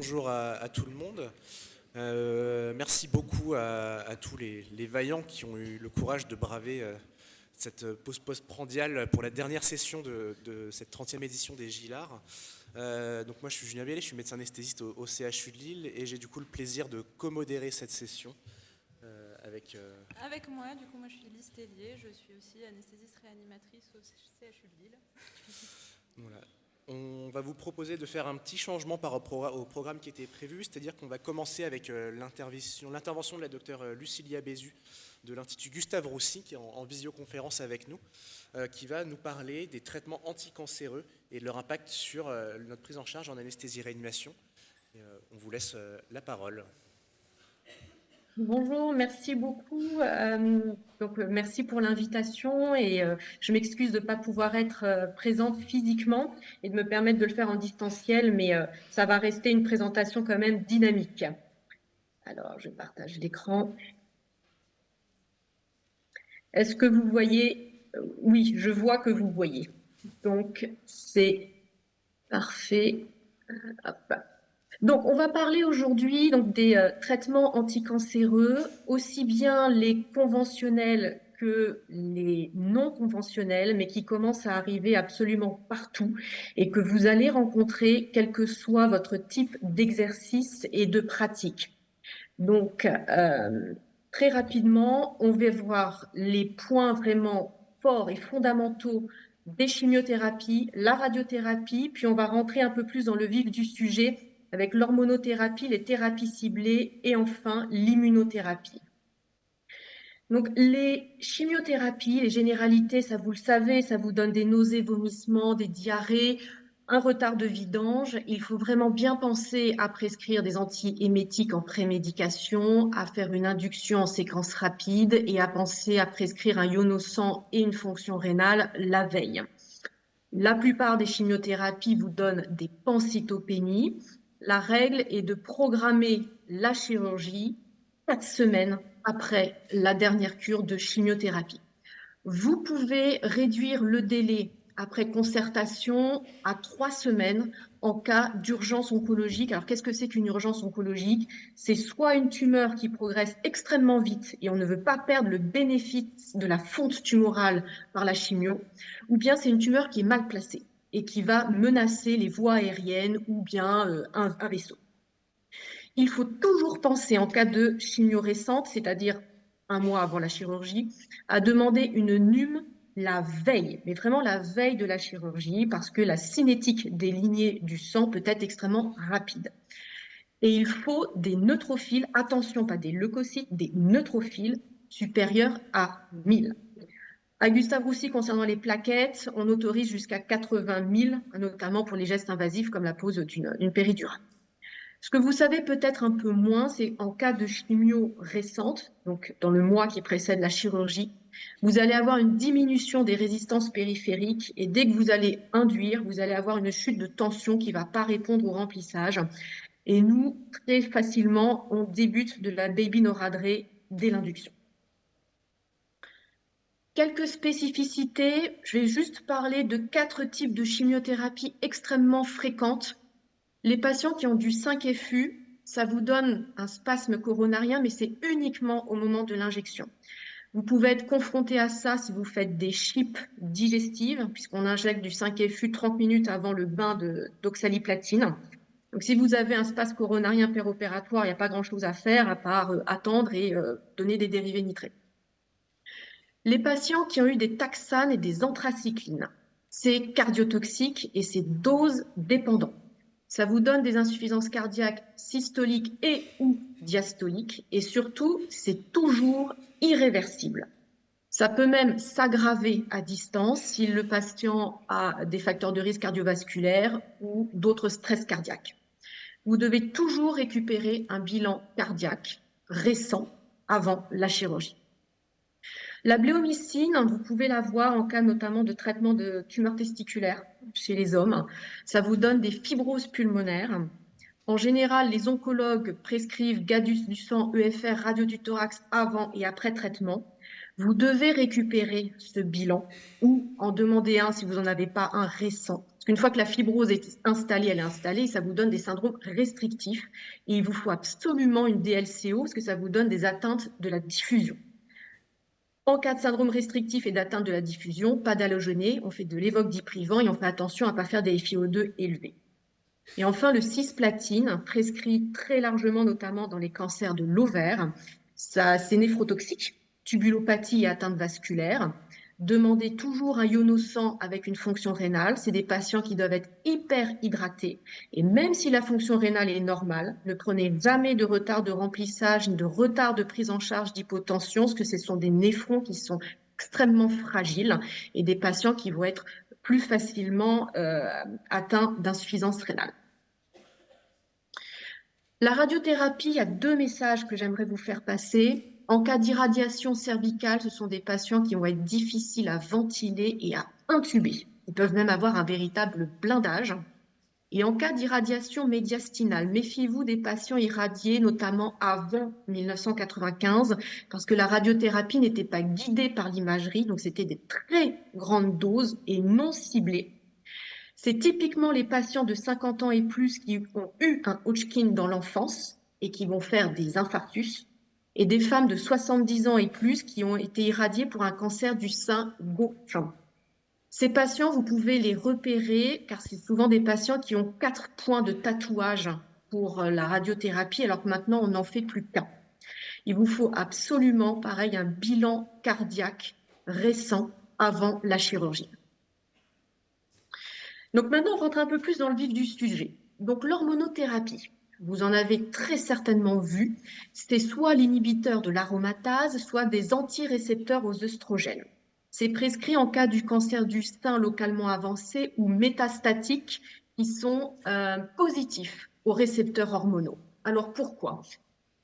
bonjour à tout le monde. Merci beaucoup à tous les vaillants qui ont eu le courage de braver cette pause postprandiale pour la dernière session de cette 30e édition des Gilards. Donc moi je suis Julien Bialet, je suis médecin anesthésiste au CHU de Lille et j'ai du coup le plaisir de co-modérer cette session avec... Avec moi, du coup moi je suis Lise Tellier, je suis aussi anesthésiste réanimatrice au CHU de Lille. Voilà. On va vous proposer de faire un petit changement par rapport au programme qui était prévu, c'est-à-dire qu'on va commencer avec l'intervention de la docteure Lucilia Bézu de l'Institut Gustave Roussy, qui est en visioconférence avec nous, qui va nous parler des traitements anticancéreux et de leur impact sur notre prise en charge en anesthésie-réanimation. On vous laisse la parole. Bonjour, merci beaucoup. Merci pour l'invitation et je m'excuse de ne pas pouvoir être présente physiquement et de me permettre de le faire en distanciel, mais ça va rester une présentation quand même dynamique. Alors, je partage l'écran. Est-ce que vous voyez? Oui, je vois que vous voyez. Donc, c'est parfait. Hop. Donc, on va parler aujourd'hui des traitements anticancéreux, aussi bien les conventionnels que les non conventionnels, mais qui commencent à arriver absolument partout et que vous allez rencontrer quel que soit votre type d'exercice et de pratique. Donc, très rapidement, on va voir les points vraiment forts et fondamentaux des chimiothérapies, la radiothérapie, puis on va rentrer un peu plus dans le vif du sujet avec l'hormonothérapie, les thérapies ciblées et enfin l'immunothérapie. Donc les chimiothérapies, les généralités, ça vous le savez, ça vous donne des nausées, vomissements, des diarrhées, un retard de vidange. Il faut vraiment bien penser à prescrire des antiémétiques en prémédication, à faire une induction en séquence rapide et à penser à prescrire un ionosant et une fonction rénale la veille. La plupart des chimiothérapies vous donnent des pancytopénies. La règle est de programmer la chirurgie 4 semaines après la dernière cure de chimiothérapie. Vous pouvez réduire le délai après concertation à 3 semaines en cas d'urgence oncologique. Alors, qu'est-ce que c'est qu'une urgence oncologique? C'est soit une tumeur qui progresse extrêmement vite et on ne veut pas perdre le bénéfice de la fonte tumorale par la chimio, ou bien c'est une tumeur qui est mal placée et qui va menacer les voies aériennes ou bien un vaisseau. Il faut toujours penser en cas de chimio récente, c'est-à-dire un mois avant la chirurgie, à demander une NUM la veille, mais vraiment la veille de la chirurgie, parce que la cinétique des lignées du sang peut être extrêmement rapide. Et il faut des neutrophiles, attention, pas des leucocytes, des neutrophiles supérieurs à 1000. À Gustave Roussy, concernant les plaquettes, on autorise jusqu'à 80 000, notamment pour les gestes invasifs comme la pose d'une péridurale. Ce que vous savez peut-être un peu moins, c'est en cas de chimio récente, donc dans le mois qui précède la chirurgie, vous allez avoir une diminution des résistances périphériques et dès que vous allez induire, vous allez avoir une chute de tension qui ne va pas répondre au remplissage. Et nous, très facilement, on débute de la baby noradrée dès l'induction. Quelques spécificités, je vais juste parler de 4 types de chimiothérapie extrêmement fréquentes. Les patients qui ont du 5FU, ça vous donne un spasme coronarien, mais c'est uniquement au moment de l'injection. Vous pouvez être confronté à ça si vous faites des chips digestives, puisqu'on injecte du 5FU 30 minutes avant le bain d'oxaliplatine. Donc, si vous avez un spasme coronarien péropératoire, il n'y a pas grand-chose à faire à part attendre et donner des dérivés nitrés. Les patients qui ont eu des taxanes et des anthracyclines, c'est cardiotoxique et c'est dose dépendant. Ça vous donne des insuffisances cardiaques systoliques et ou diastoliques et surtout, c'est toujours irréversible. Ça peut même s'aggraver à distance si le patient a des facteurs de risque cardiovasculaires ou d'autres stress cardiaques. Vous devez toujours récupérer un bilan cardiaque récent avant la chirurgie. La bléomycine, vous pouvez la voir en cas notamment de traitement de tumeurs testiculaires chez les hommes. Ça vous donne des fibroses pulmonaires. En général, les oncologues prescrivent GADUS du sang, EFR, radio du thorax avant et après traitement. Vous devez récupérer ce bilan ou en demander un si vous n'en avez pas un récent. Parce qu'une fois que la fibrose est installée, elle est installée, ça vous donne des syndromes restrictifs et il vous faut absolument une DLCO parce que ça vous donne des atteintes de la diffusion. En cas de syndrome restrictif et d'atteinte de la diffusion, pas d'halogénée, on fait de l'évoque-diprivant et on fait attention à ne pas faire des FiO2 élevés. Et enfin, le cisplatine, prescrit très largement, notamment dans les cancers de l'ovaire, c'est néphrotoxique, tubulopathie et atteinte vasculaire. Demandez toujours un ionosang avec une fonction rénale. C'est des patients qui doivent être hyper hydratés. Et même si la fonction rénale est normale, ne prenez jamais de retard de remplissage ni de retard de prise en charge d'hypotension, parce que ce sont des néphrons qui sont extrêmement fragiles et des patients qui vont être plus facilement atteints d'insuffisance rénale. La radiothérapie, il y a 2 messages que j'aimerais vous faire passer. En cas d'irradiation cervicale, ce sont des patients qui vont être difficiles à ventiler et à intuber. Ils peuvent même avoir un véritable blindage. Et en cas d'irradiation médiastinale, méfiez-vous des patients irradiés, notamment avant 1995, parce que la radiothérapie n'était pas guidée par l'imagerie, donc c'était des très grandes doses et non ciblées. C'est typiquement les patients de 50 ans et plus qui ont eu un Hodgkin dans l'enfance et qui vont faire des infarctus, et des femmes de 70 ans et plus qui ont été irradiées pour un cancer du sein gauche. Ces patients, vous pouvez les repérer car c'est souvent des patients qui ont 4 points de tatouage pour la radiothérapie, alors que maintenant on n'en fait plus qu'un. Il vous faut absolument, pareil, un bilan cardiaque récent avant la chirurgie. Donc maintenant, on rentre un peu plus dans le vif du sujet. Donc l'hormonothérapie, vous en avez très certainement vu, c'est soit l'inhibiteur de l'aromatase, soit des antirécepteurs aux œstrogènes. C'est prescrit en cas du cancer du sein localement avancé ou métastatique qui sont positifs aux récepteurs hormonaux. Alors pourquoi?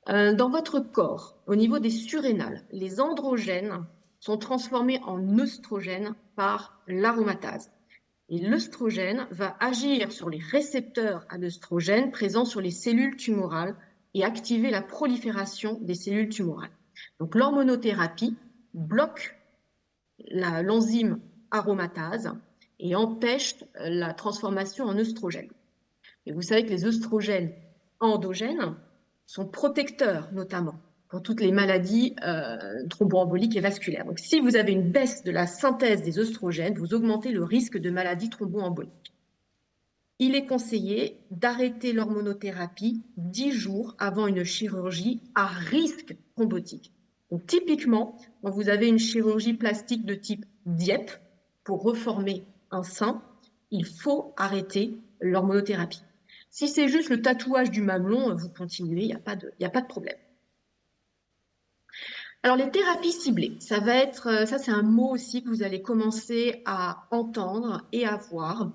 Dans votre corps, au niveau des surrénales, les androgènes sont transformés en œstrogènes par l'aromatase. Et l'œstrogène va agir sur les récepteurs à l'œstrogène présents sur les cellules tumorales et activer la prolifération des cellules tumorales. Donc l'hormonothérapie bloque l'enzyme aromatase et empêche la transformation en œstrogène. Et vous savez que les œstrogènes endogènes sont protecteurs notamment pour toutes les maladies thromboemboliques et vasculaires. Donc, si vous avez une baisse de la synthèse des œstrogènes, vous augmentez le risque de maladies thromboemboliques. Il est conseillé d'arrêter l'hormonothérapie 10 jours avant une chirurgie à risque thrombotique. Donc, typiquement, quand vous avez une chirurgie plastique de type Dieppe pour reformer un sein, il faut arrêter l'hormonothérapie. Si c'est juste le tatouage du mamelon, vous continuez, il n'y a pas de problème. Alors, les thérapies ciblées, ça c'est un mot aussi que vous allez commencer à entendre et à voir.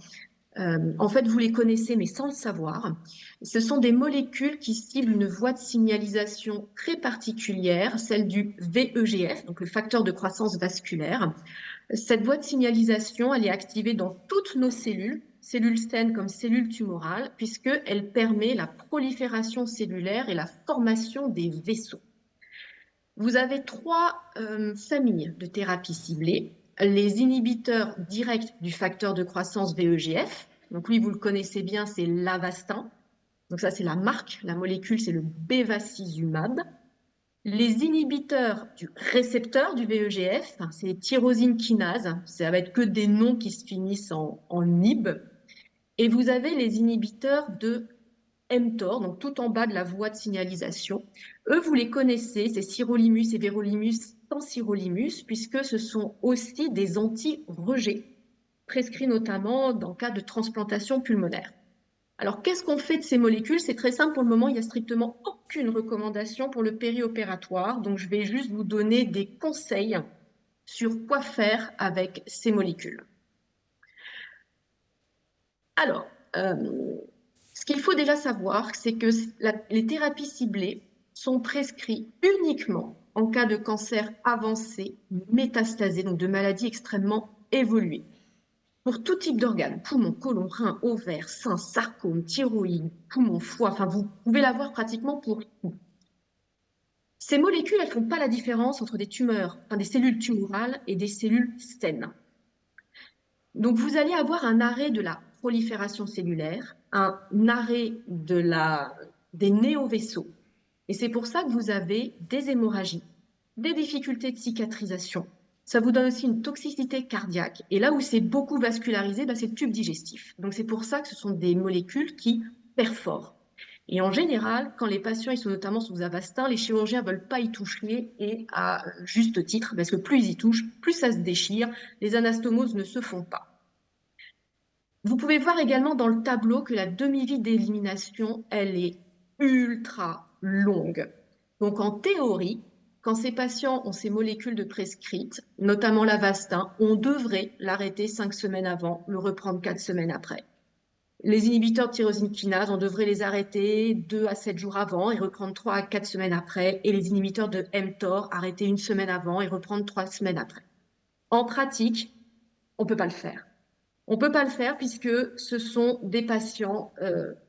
En fait, vous les connaissez, mais sans le savoir. Ce sont des molécules qui ciblent une voie de signalisation très particulière, celle du VEGF, donc le facteur de croissance vasculaire. Cette voie de signalisation, elle est activée dans toutes nos cellules saines comme cellules tumorales, puisqu'elle permet la prolifération cellulaire et la formation des vaisseaux. Vous avez 3 familles de thérapies ciblées. Les inhibiteurs directs du facteur de croissance VEGF. Donc lui, vous le connaissez bien, c'est l'Avastin. Donc ça, c'est la marque. La molécule, c'est le bevacizumab. Les inhibiteurs du récepteur du VEGF, c'est tyrosine kinase. Ça va être que des noms qui se finissent en IB. Et vous avez les inhibiteurs de mTOR, donc tout en bas de la voie de signalisation. Eux, vous les connaissez, c'est sirolimus et verolimus sans sirolimus, puisque ce sont aussi des anti-rejets, prescrits notamment dans le cas de transplantation pulmonaire. Alors, qu'est-ce qu'on fait de ces molécules? C'est très simple pour le moment, il n'y a strictement aucune recommandation pour le périopératoire, donc je vais juste vous donner des conseils sur quoi faire avec ces molécules. Alors, ce qu'il faut déjà savoir, c'est que les thérapies ciblées sont prescrites uniquement en cas de cancer avancé, métastasé, donc de maladies extrêmement évoluées. Pour tout type d'organes, poumon, côlon, rein, ovaire, sein, sarcome, thyroïde, poumon, foie, enfin vous pouvez l'avoir pratiquement pour tout. Ces molécules, elles ne font pas la différence entre des tumeurs, enfin des cellules tumorales et des cellules saines. Donc, vous allez avoir un arrêt de la prolifération cellulaire, un arrêt des néovaisseaux. Et c'est pour ça que vous avez des hémorragies, des difficultés de cicatrisation. Ça vous donne aussi une toxicité cardiaque. Et là où c'est beaucoup vascularisé, c'est le tube digestif. Donc, c'est pour ça que ce sont des molécules qui perforent. Et en général, quand les patients ils sont notamment sous Avastin, les chirurgiens ne veulent pas y toucher et à juste titre, parce que plus ils y touchent, plus ça se déchire, les anastomoses ne se font pas. Vous pouvez voir également dans le tableau que la demi-vie d'élimination, elle est ultra longue. Donc en théorie, quand ces patients ont ces molécules de prescrites, notamment l'Avastin, on devrait l'arrêter 5 semaines avant, le reprendre 4 semaines après. Les inhibiteurs de tyrosine kinase, on devrait les arrêter 2 à 7 jours avant et reprendre 3 à 4 semaines après. Et les inhibiteurs de mTOR, arrêter 1 semaine avant et reprendre 3 semaines après. En pratique, on ne peut pas le faire. On ne peut pas le faire puisque ce sont des patients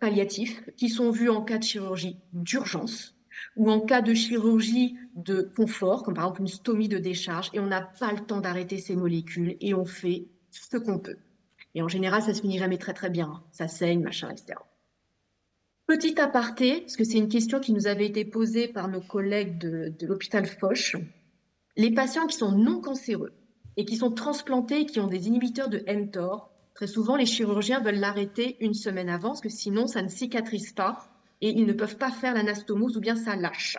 palliatifs qui sont vus en cas de chirurgie d'urgence ou en cas de chirurgie de confort, comme par exemple une stomie de décharge, et on n'a pas le temps d'arrêter ces molécules et on fait ce qu'on peut. Et en général, ça se finit jamais très très bien. Ça saigne, machin, etc. Petit aparté, parce que c'est une question qui nous avait été posée par nos collègues de l'hôpital Foch. Les patients qui sont non cancéreux et qui sont transplantés, qui ont des inhibiteurs de mTOR, très souvent, les chirurgiens veulent l'arrêter 1 semaine avant, parce que sinon, ça ne cicatrise pas et ils ne peuvent pas faire l'anastomose ou bien ça lâche.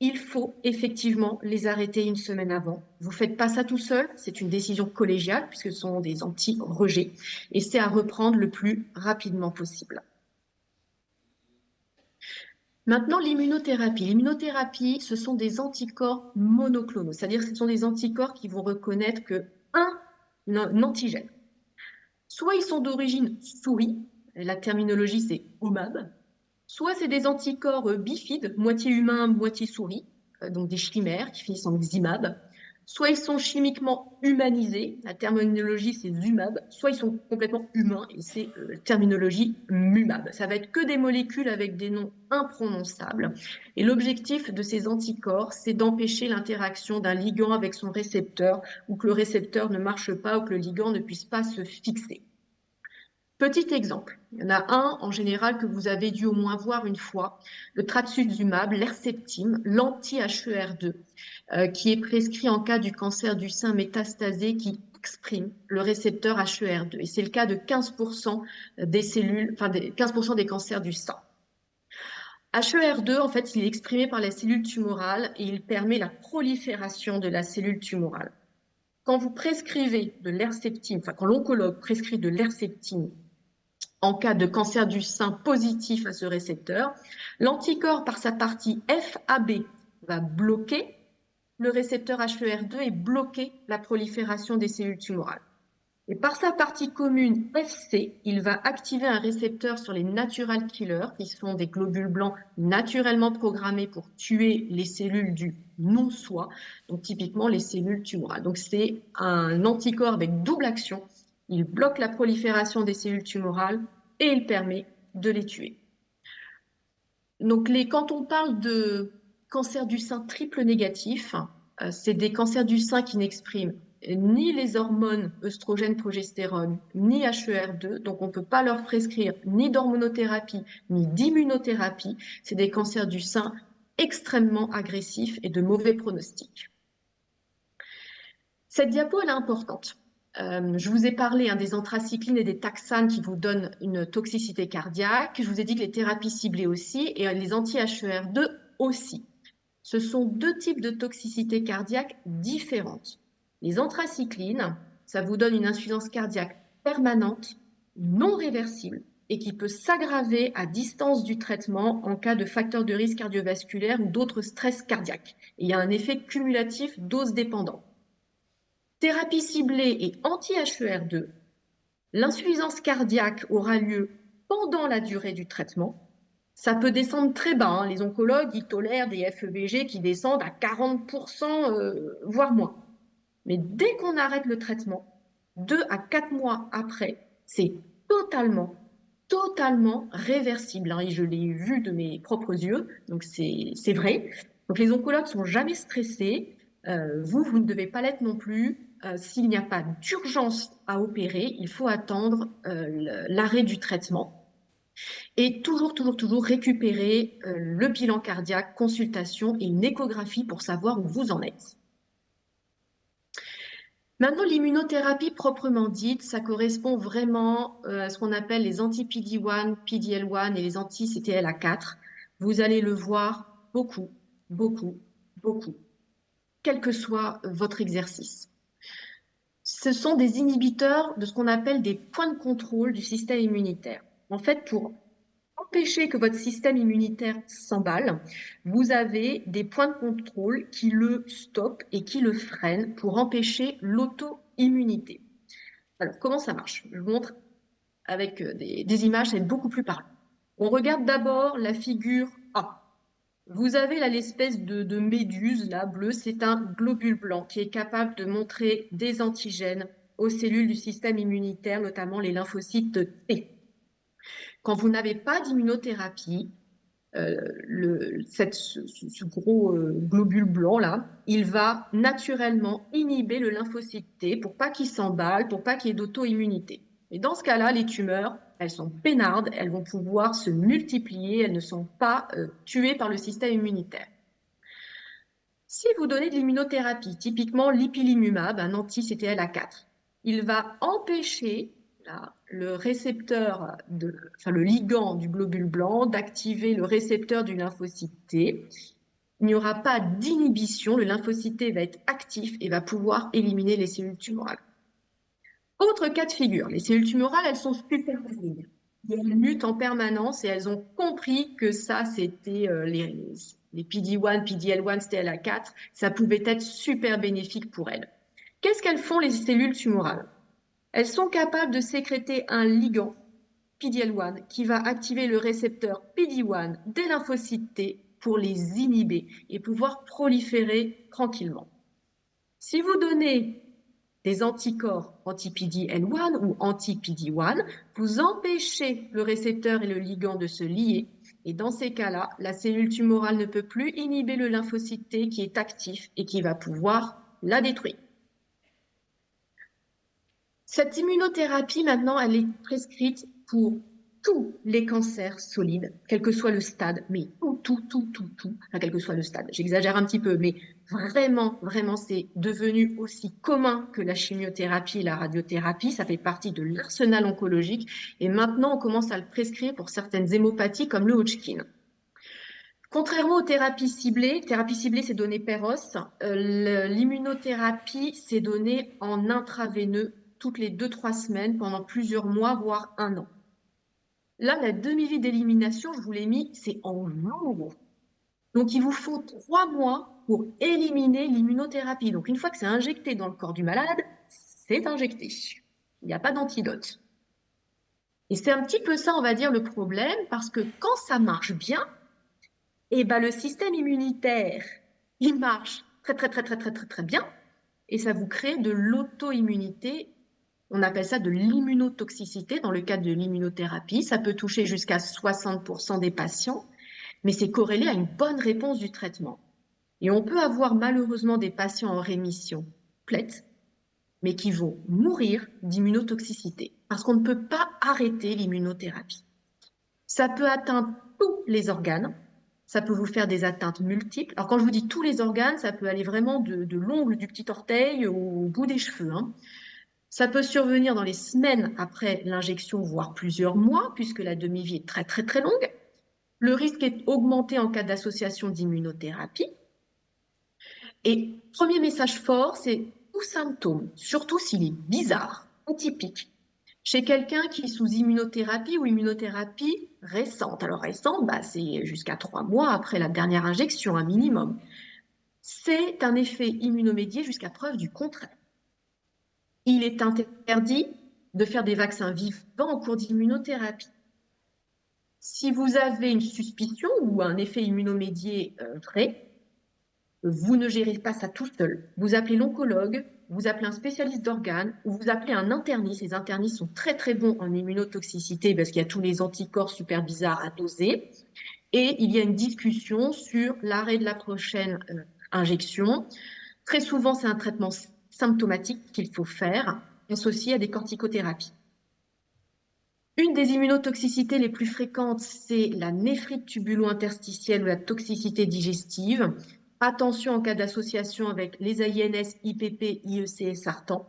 Il faut effectivement les arrêter 1 semaine avant. Vous ne faites pas ça tout seul, c'est une décision collégiale puisque ce sont des anti-rejets et c'est à reprendre le plus rapidement possible. Maintenant, l'immunothérapie. L'immunothérapie, ce sont des anticorps monoclonaux, c'est-à-dire que ce sont des anticorps qui vont reconnaître un antigène. Soit ils sont d'origine souris, la terminologie c'est OMAB, soit c'est des anticorps bifides, moitié humain, moitié souris, donc des chimères qui finissent en XIMAB. Soit ils sont chimiquement humanisés, la terminologie c'est ZUMAB, soit ils sont complètement humains et c'est la terminologie MUMAB. Ça va être que des molécules avec des noms imprononçables. Et l'objectif de ces anticorps, c'est d'empêcher l'interaction d'un ligand avec son récepteur ou que le récepteur ne marche pas ou que le ligand ne puisse pas se fixer. Petit exemple, il y en a un en général que vous avez dû au moins voir une fois, le trastuzumab, l'Herceptine, l'anti-HER2, qui est prescrit en cas du cancer du sein métastasé qui exprime le récepteur HER2. Et c'est le cas de 15% des cellules, enfin 15% des cancers du sein. HER2, en fait, il est exprimé par la cellule tumorale et il permet la prolifération de la cellule tumorale. Quand vous prescrivez de l'Herceptine, enfin quand l'oncologue prescrit de l'Herceptine en cas de cancer du sein positif à ce récepteur, l'anticorps par sa partie FAB va bloquer le récepteur HER2 et bloquer la prolifération des cellules tumorales. Et par sa partie commune FC, il va activer un récepteur sur les natural killers, qui sont des globules blancs naturellement programmés pour tuer les cellules du non-soi, donc typiquement les cellules tumorales. Donc c'est un anticorps avec double action. Il bloque la prolifération des cellules tumorales et il permet de les tuer. Donc quand on parle de cancer du sein triple négatif, c'est des cancers du sein qui n'expriment ni les hormones œstrogène, progestérone, ni HER2, donc on ne peut pas leur prescrire ni d'hormonothérapie, ni d'immunothérapie. C'est des cancers du sein extrêmement agressifs et de mauvais pronostics. Cette diapo, elle est importante. Je vous ai parlé des anthracyclines et des taxanes qui vous donnent une toxicité cardiaque. Je vous ai dit que les thérapies ciblées aussi et les anti-HER2 aussi. Ce sont 2 types de toxicité cardiaque différentes. Les anthracyclines, ça vous donne une insuffisance cardiaque permanente, non réversible et qui peut s'aggraver à distance du traitement en cas de facteurs de risque cardiovasculaire ou d'autres stress cardiaques. Et il y a un effet cumulatif dose dépendant. Thérapie ciblée et anti-HER2, l'insuffisance cardiaque aura lieu pendant la durée du traitement. Ça peut descendre très bas. Les oncologues, ils tolèrent des FEBG qui descendent à 40%, voire moins. Mais dès qu'on arrête le traitement, 2 à 4 mois après, c'est totalement réversible. Et je l'ai vu de mes propres yeux, donc c'est vrai. Donc les oncologues sont jamais stressés. Vous ne devez pas l'être non plus. S'il n'y a pas d'urgence à opérer, il faut attendre l'arrêt du traitement. Et toujours, toujours, toujours récupérer le bilan cardiaque, consultation et une échographie pour savoir où vous en êtes. Maintenant, l'immunothérapie proprement dite, ça correspond vraiment à ce qu'on appelle les anti-PD-1, PD-L1 et les anti-CTLA4. Vous allez le voir beaucoup, beaucoup, beaucoup, quel que soit votre exercice. Ce sont des inhibiteurs de ce qu'on appelle des points de contrôle du système immunitaire. En fait, pour empêcher que votre système immunitaire s'emballe, vous avez des points de contrôle qui le stoppent et qui le freinent pour empêcher l'auto-immunité. Alors, comment ça marche? Je vous montre avec des images, c'est beaucoup plus parlant. On regarde d'abord la figure A. Vous avez là l'espèce de méduse là, bleue, c'est un globule blanc qui est capable de montrer des antigènes aux cellules du système immunitaire, notamment les lymphocytes T. Quand vous n'avez pas d'immunothérapie, ce gros globule blanc là, il va naturellement inhiber le lymphocyte T pour pas qu'il s'emballe, pour pas qu'il y ait d'auto-immunité. Et dans ce cas-là, les tumeurs, elles sont peinardes, elles vont pouvoir se multiplier, elles ne sont pas tuées par le système immunitaire. Si vous donnez de l'immunothérapie, typiquement l'ipilimumab, un anti-CTLA4, il va empêcher le récepteur, le ligand du globule blanc d'activer le récepteur du lymphocyte T. Il n'y aura pas d'inhibition, le lymphocyte T va être actif et va pouvoir éliminer les cellules tumorales. Autre cas de figure, les cellules tumorales, elles sont super malignes. Elles mutent en permanence et elles ont compris que ça, c'était les PD-1, PD-L1, CTLA4, ça pouvait être super bénéfique pour elles. Qu'est-ce qu'elles font, les cellules tumorales? Elles sont capables de sécréter un ligand, PD-L1, qui va activer le récepteur PD-1 des lymphocytes T pour les inhiber et pouvoir proliférer tranquillement. Si vous donnez des anticorps anti-PD-L1 ou anti-PD-1, vous empêchez le récepteur et le ligand de se lier. Et dans ces cas-là, la cellule tumorale ne peut plus inhiber le lymphocyte T qui est actif et qui va pouvoir la détruire. Cette immunothérapie, maintenant, elle est prescrite pour tous les cancers solides, quel que soit le stade, mais tout, enfin, quel que soit le stade. J'exagère un petit peu, mais vraiment, vraiment, c'est devenu aussi commun que la chimiothérapie et la radiothérapie. Ça fait partie de l'arsenal oncologique et maintenant, on commence à le prescrire pour certaines hémopathies comme le Hodgkin. Contrairement aux thérapies ciblées, c'est donné per os, l'immunothérapie, c'est donné en intraveineux toutes les 2-3 semaines pendant plusieurs mois, voire 1 an. Là, la demi-vie d'élimination, je vous l'ai mis, c'est en jours. Donc, il vous faut 3 mois pour éliminer l'immunothérapie. Donc, une fois que c'est injecté dans le corps du malade, c'est injecté. Il n'y a pas d'antidote. Et c'est un petit peu ça, on va dire, le problème, parce que quand ça marche bien, eh ben, le système immunitaire, il marche très bien, et ça vous crée de l'auto-immunité. On appelle ça de l'immunotoxicité dans le cadre de l'immunothérapie. Ça peut toucher jusqu'à 60% des patients, mais c'est corrélé à une bonne réponse du traitement. Et on peut avoir malheureusement des patients en rémission complète, mais qui vont mourir d'immunotoxicité, parce qu'on ne peut pas arrêter l'immunothérapie. Ça peut atteindre tous les organes, ça peut vous faire des atteintes multiples. Alors quand je vous dis tous les organes, ça peut aller vraiment de l'ongle du petit orteil au bout des cheveux, hein. Ça peut survenir dans les semaines après l'injection, voire plusieurs mois, puisque la demi-vie est très longue. Le risque est augmenté en cas d'association d'immunothérapie. Et premier message fort, c'est tout symptôme, surtout s'il est bizarre, atypique, chez quelqu'un qui est sous immunothérapie ou immunothérapie récente. Alors récente, c'est jusqu'à 3 mois après la dernière injection, un minimum. C'est un effet immunomédié jusqu'à preuve du contraire. Il est interdit de faire des vaccins vivants en cours d'immunothérapie. Si vous avez une suspicion ou un effet immunomédié vrai, vous ne gérez pas ça tout seul. Vous appelez l'oncologue, vous appelez un spécialiste d'organes ou vous appelez un interniste. Les internistes sont très bons en immunotoxicité parce qu'il y a tous les anticorps super bizarres à doser. et il y a une discussion sur l'arrêt de la prochaine injection. Très souvent, c'est un traitement symptomatique qu'il faut faire, associé à des corticothérapies. Une des immunotoxicités les plus fréquentes, c'est la néphrite tubulo-interstitielle ou la toxicité digestive. Attention en cas d'association avec les AINS, IPP, IEC et Sartan.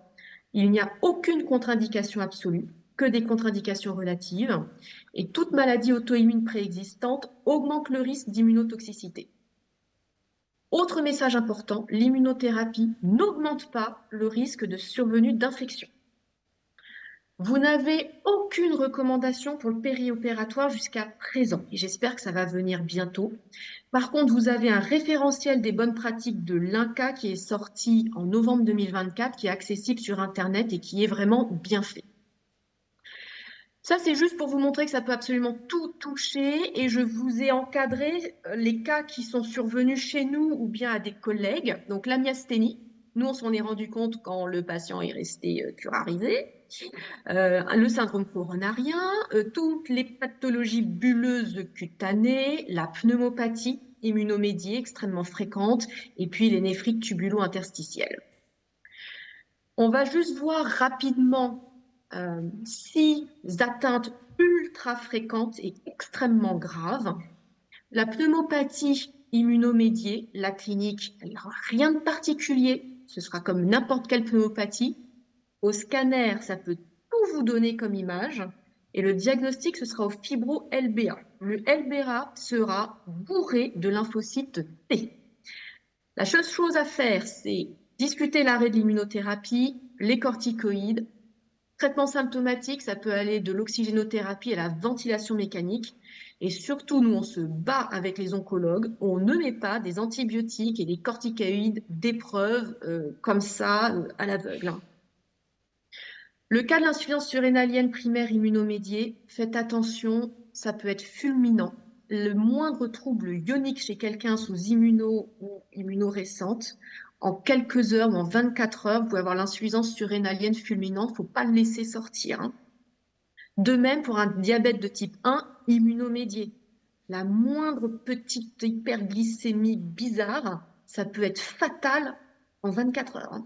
Il n'y a aucune contre-indication absolue, que des contre-indications relatives. Et toute maladie auto-immune préexistante augmente le risque d'immunotoxicité. Autre message important, l'immunothérapie n'augmente pas le risque de survenue d'infection. Vous n'avez aucune recommandation pour le périopératoire jusqu'à présent, et j'espère que ça va venir bientôt. Par contre, vous avez un référentiel des bonnes pratiques de l'INCa qui est sorti en novembre 2024, qui est accessible sur Internet et qui est vraiment bien fait. Ça, c'est juste pour vous montrer que ça peut absolument tout toucher, et je vous ai encadré les cas qui sont survenus chez nous ou bien à des collègues. Donc la myasthénie, nous on s'en est rendu compte quand le patient est resté curarisé. Le syndrome coronarien, toutes les pathologies bulleuses cutanées, la pneumopathie immunomédiée extrêmement fréquente, et puis les néphrites tubulo-interstitielles. On va juste voir rapidement 6 atteintes ultra fréquentes et extrêmement graves. La pneumopathie immunomédiée, la clinique, il n'y aura rien de particulier, ce sera comme n'importe quelle pneumopathie. Au scanner, ça peut tout vous donner comme image. Et le diagnostic, ce sera au fibro-LBA. Le LBA sera bourré de lymphocytes T. La seule chose à faire, c'est discuter l'arrêt de l'immunothérapie, les corticoïdes. Traitement symptomatique, ça peut aller de l'oxygénothérapie à la ventilation mécanique. Et surtout, nous, on se bat avec les oncologues. On ne met pas des antibiotiques et des corticoïdes d'épreuve comme ça à l'aveugle. Le cas de l'insuffisance surrénalienne primaire immunomédiée, faites attention, ça peut être fulminant. Le moindre trouble ionique chez quelqu'un sous immuno ou immunorécente, en quelques heures ou en 24 heures, vous pouvez avoir l'insuffisance surrénalienne fulminante, il ne faut pas le laisser sortir. De même pour un diabète de type 1 immunomédié. La moindre petite hyperglycémie bizarre, ça peut être fatal en 24 heures.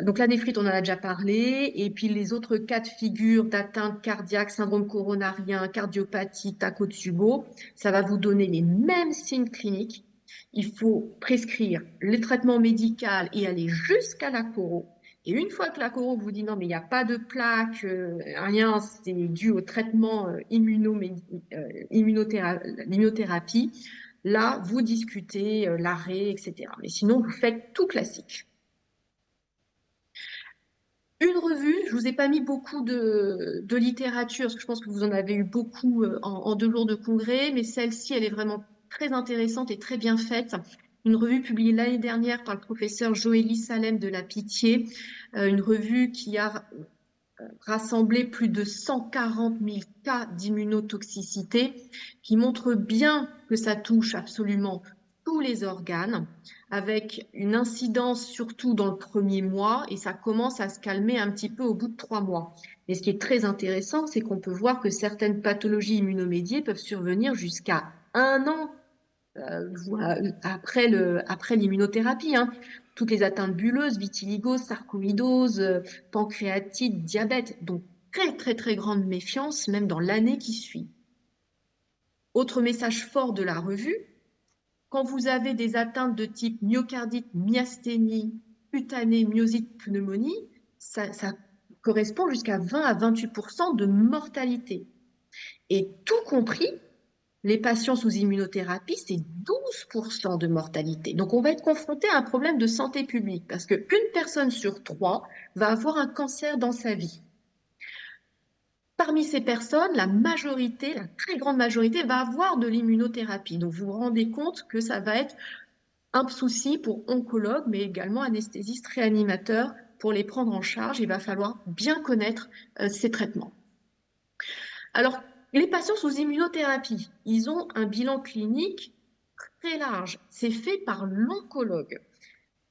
Donc la néphrite, on en a déjà parlé, et puis les autres cas de figure d'atteinte cardiaque, syndrome coronarien, cardiopathie, Takotsubo, ça va vous donner les mêmes signes cliniques. Il faut prescrire le traitement médical et aller jusqu'à la choro. Et une fois que la choro vous dit non, mais il n'y a pas de plaque, rien, c'est dû au traitement l'immunothérapie, là, vous discutez l'arrêt, etc. Mais sinon, vous faites tout classique. Une revue, je vous ai pas mis beaucoup de littérature, parce que je pense que vous en avez eu beaucoup en 2 jours de congrès, mais celle-ci, elle est vraiment très intéressante et très bien faite. Une revue publiée l'année dernière par le professeur Joélie Salem de la Pitié, une revue qui a rassemblé plus de 140 000 cas d'immunotoxicité, qui montre bien que ça touche absolument tous les organes, avec une incidence surtout dans le premier mois, et ça commence à se calmer un petit peu au bout de 3 mois. Et ce qui est très intéressant, c'est qu'on peut voir que certaines pathologies immunomédiées peuvent survenir jusqu'à 1 an après l'immunothérapie. Toutes les atteintes bulleuses, vitiligose, sarcoïdose, pancréatite, diabète. Donc très très très grande méfiance, même dans l'année qui suit. Autre message fort de la revue, quand vous avez des atteintes de type myocardite, myasthénie, cutanée, myosite, pneumonie, ça correspond jusqu'à 20 à 28% de mortalité. Et tout compris, les patients sous immunothérapie, c'est 12% de mortalité. Donc, on va être confronté à un problème de santé publique parce qu'une personne sur 3 va avoir un cancer dans sa vie. Parmi ces personnes, la majorité, la très grande majorité, va avoir de l'immunothérapie. Donc, vous vous rendez compte que ça va être un souci pour oncologues, mais également anesthésistes, réanimateurs. Pour les prendre en charge, il va falloir bien connaître ces traitements. Alors, les patients sous immunothérapie, ils ont un bilan clinique très large. C'est fait par l'oncologue.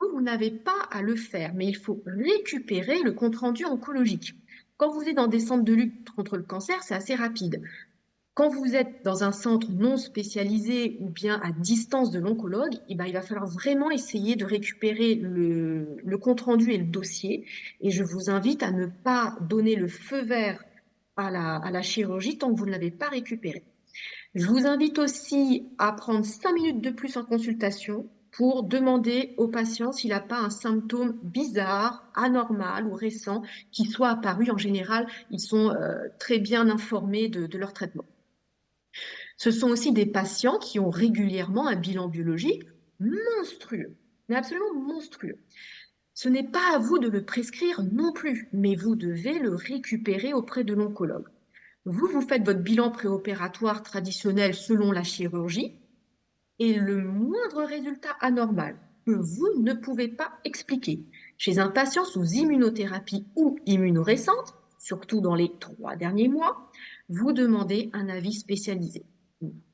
Vous n'avez pas à le faire, mais il faut récupérer le compte-rendu oncologique. Quand vous êtes dans des centres de lutte contre le cancer, c'est assez rapide. Quand vous êtes dans un centre non spécialisé ou bien à distance de l'oncologue, il va falloir vraiment essayer de récupérer le compte-rendu et le dossier. Et je vous invite à ne pas donner le feu vert à la chirurgie tant que vous ne l'avez pas récupéré. Je vous invite aussi à prendre 5 minutes de plus en consultation pour demander au patient s'il n'a pas un symptôme bizarre, anormal ou récent qui soit apparu. En général, ils sont très bien informés de leur traitement. Ce sont aussi des patients qui ont régulièrement un bilan biologique monstrueux, mais absolument monstrueux. Ce n'est pas à vous de le prescrire non plus, mais vous devez le récupérer auprès de l'oncologue. Vous faites votre bilan préopératoire traditionnel selon la chirurgie et le moindre résultat anormal que vous ne pouvez pas expliquer chez un patient sous immunothérapie ou immunorécente, surtout dans les 3 derniers mois, vous demandez un avis spécialisé.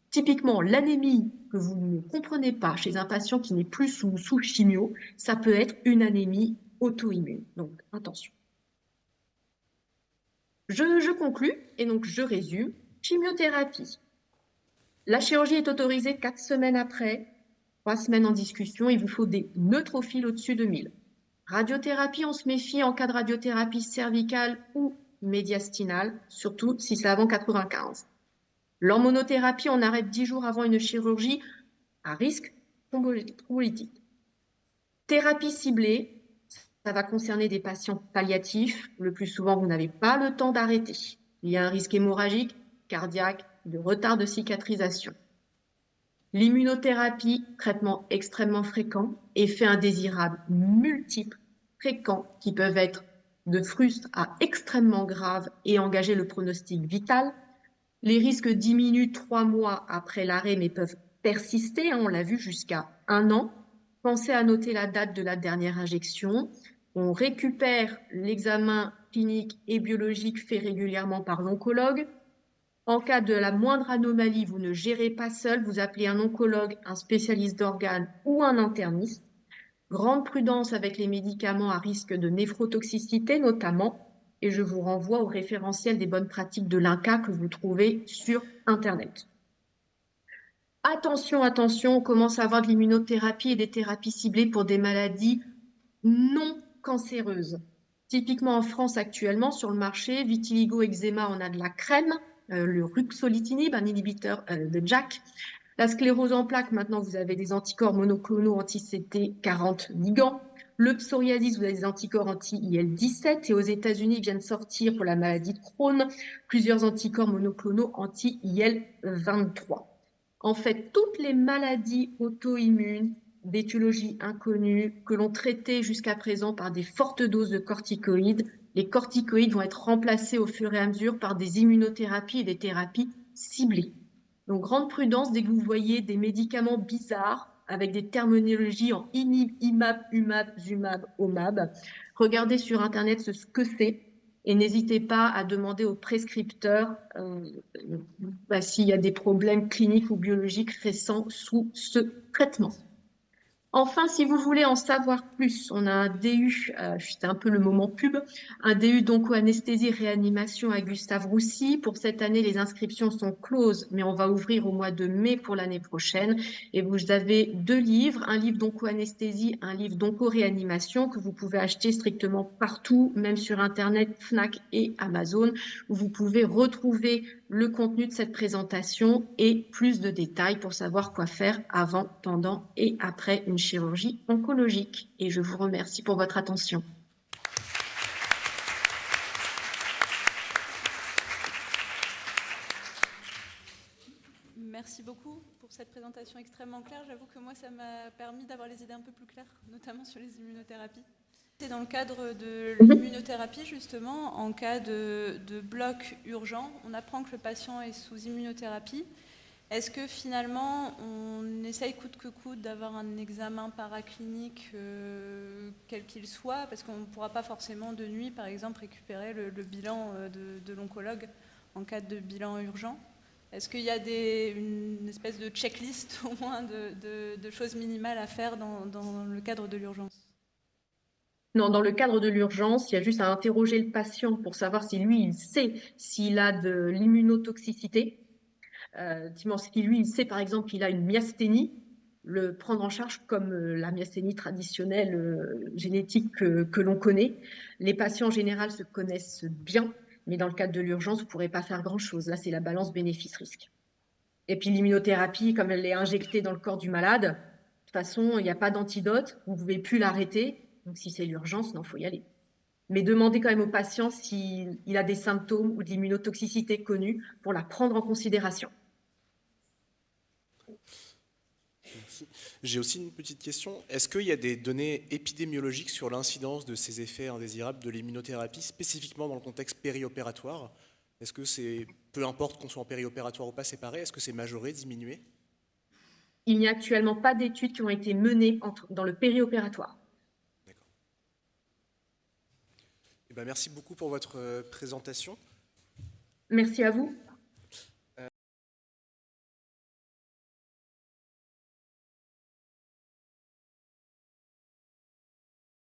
Typiquement, l'anémie que vous ne comprenez pas chez un patient qui n'est plus sous chimio, ça peut être une anémie auto-immune. Donc, attention. Je conclus et donc je résume. Chimiothérapie. La chirurgie est autorisée 4 semaines après, 3 semaines en discussion. Il vous faut des neutrophiles au-dessus de 1000. Radiothérapie, on se méfie en cas de radiothérapie cervicale ou médiastinale, surtout si c'est avant 95. L'hormonothérapie, on arrête 10 jours avant une chirurgie à risque thrombolytique. Thérapie ciblée, ça va concerner des patients palliatifs. Le plus souvent, vous n'avez pas le temps d'arrêter. Il y a un risque hémorragique, cardiaque, de retard de cicatrisation. L'immunothérapie, traitement extrêmement fréquent, effets indésirables multiples, fréquents, qui peuvent être de frustre à extrêmement graves et engager le pronostic vital. Les risques diminuent 3 mois après l'arrêt, mais peuvent persister, on l'a vu, jusqu'à 1 an. Pensez à noter la date de la dernière injection. On récupère l'examen clinique et biologique fait régulièrement par l'oncologue. En cas de la moindre anomalie, vous ne gérez pas seul, vous appelez un oncologue, un spécialiste d'organes ou un interniste. Grande prudence avec les médicaments à risque de néphrotoxicité notamment, et je vous renvoie au référentiel des bonnes pratiques de l'INCa que vous trouvez sur Internet. Attention, attention, on commence à avoir de l'immunothérapie et des thérapies ciblées pour des maladies non cancéreuses. Typiquement en France actuellement, sur le marché, vitiligo, eczéma, on a de la crème, le ruxolitinib, un inhibiteur de JAK. La sclérose en plaques, maintenant, vous avez des anticorps monoclonaux anti-CT40 ligand. Le psoriasis, vous avez des anticorps anti-IL-17. Et aux États-Unis, ils viennent sortir pour la maladie de Crohn plusieurs anticorps monoclonaux anti-IL-23. En fait, toutes les maladies auto-immunes d'étiologie inconnue que l'on traitait jusqu'à présent par des fortes doses de corticoïdes, les corticoïdes vont être remplacés au fur et à mesure par des immunothérapies et des thérapies ciblées. Donc, grande prudence dès que vous voyez des médicaments bizarres avec des terminologies en inhib, imab, umab, zumab, omab. Regardez sur Internet ce que c'est et n'hésitez pas à demander au prescripteur s'il y a des problèmes cliniques ou biologiques récents sous ce traitement. Enfin, si vous voulez en savoir plus, on a un DU, c'était un peu le moment pub, un DU d'onco-anesthésie réanimation à Gustave Roussy. Pour cette année, les inscriptions sont closes, mais on va ouvrir au mois de mai pour l'année prochaine. Et vous avez 2 livres, un livre d'onco-anesthésie, un livre d'onco-réanimation que vous pouvez acheter strictement partout, même sur Internet, Fnac et Amazon, où vous pouvez retrouver le contenu de cette présentation et plus de détails pour savoir quoi faire avant, pendant et après une chirurgie oncologique. Et je vous remercie pour votre attention. Merci beaucoup pour cette présentation extrêmement claire. J'avoue que moi, ça m'a permis d'avoir les idées un peu plus claires, notamment sur les immunothérapies. C'est dans le cadre de l'immunothérapie, justement, en cas de bloc urgent, on apprend que le patient est sous immunothérapie. Est-ce que finalement, on essaye coûte que coûte d'avoir un examen paraclinique, quel qu'il soit, parce qu'on ne pourra pas forcément de nuit, par exemple, récupérer le bilan de l'oncologue en cas de bilan urgent? Est-ce qu'il y a une espèce de checklist, au moins, de choses minimales à faire dans le cadre de l'urgence? Non, dans le cadre de l'urgence, il y a juste à interroger le patient pour savoir si lui, il sait s'il a de l'immunotoxicité. Si lui, il sait par exemple qu'il a une myasthénie, le prendre en charge comme la myasthénie traditionnelle génétique que l'on connaît. Les patients en général se connaissent bien, mais dans le cadre de l'urgence, vous ne pourrez pas faire grand-chose. Là, c'est la balance bénéfice-risque. Et puis l'immunothérapie, comme elle est injectée dans le corps du malade, de toute façon, il n'y a pas d'antidote, vous ne pouvez plus l'arrêter. Donc si c'est l'urgence, non, il faut y aller. Mais demandez quand même au patient s'il a des symptômes ou de l'immunotoxicité connue pour la prendre en considération. Merci. J'ai aussi une petite question. Est-ce qu'il y a des données épidémiologiques sur l'incidence de ces effets indésirables de l'immunothérapie, spécifiquement dans le contexte périopératoire? Est-ce que c'est, peu importe qu'on soit en périopératoire ou pas séparé, est-ce que c'est majoré, diminué? Il n'y a actuellement pas d'études qui ont été menées dans le périopératoire. D'accord. Eh ben, merci beaucoup pour votre présentation. Merci à vous.